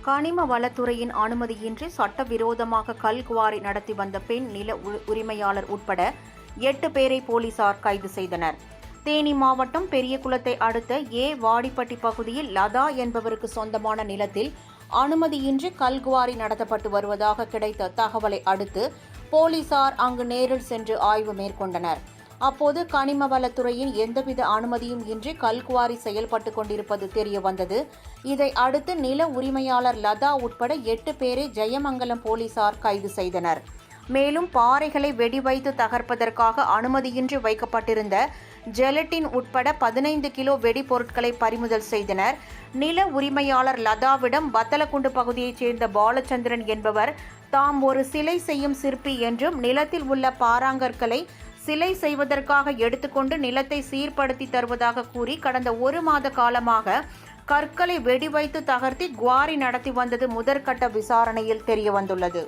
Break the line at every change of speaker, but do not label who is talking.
கனிம வளத்துறையின் அனுமதியின்றி சட்டவிரோதமாக கல் குவாரி நடத்தி வந்த பெண் நில உரிமையாளர் உட்பட 8 பேரை போலீசார் கைது செய்தனர். தேனி மாவட்டம் பெரியகுளத்தை அடுத்த வாடிப்பட்டி பகுதியில் லதா என்பவருக்கு சொந்தமான நிலத்தில் அனுமதியின்றி கல் குவாரி நடத்தப்பட்டு வருவதாக கிடைத்த தகவலை அடுத்து போலீசார் அங்கு நேரில் சென்று ஆய்வு மேற்கொண்டனர். அப்போது கனிம வளத்துறையின் எந்தவித அனுமதியும் இன்றி கல்குவாரி செயல்பட்டு கொண்டிருப்பது தெரியவந்தது. இதை அடுத்து நில உரிமையாளர் லதா உட்பட 8 பேரை ஜெயமங்கலம் போலீசார் கைது செய்தனர். மேலும் பாறைகளை வெடிவைத்து தகர்ப்பதற்காக அனுமதியின்றி வைக்கப்பட்டிருந்த ஜெலட்டின் உட்பட 15 கிலோ வெடிபொருட்களை பறிமுதல் செய்தனர். நில உரிமையாளர் லதாவிடம் வத்தலக்குண்டு பகுதியைச் சேர்ந்த பாலச்சந்திரன் என்பவர் தாம் ஒரு சிலை செய்யும் சிற்பி என்றும் நிலத்தில் உள்ள பாறாங்கற்களை சிலை செய்வதற்காக எடுத்துக்கொண்டு நிலத்தை சீர்படுத்தி தருவதாக கூறி கடந்த 1 மாத காலமாக கற்களை வெடிவைத்து தகர்த்தி குவாரி நடத்தி வந்தது முதற்கட்ட விசாரணையில் தெரியவந்துள்ளது.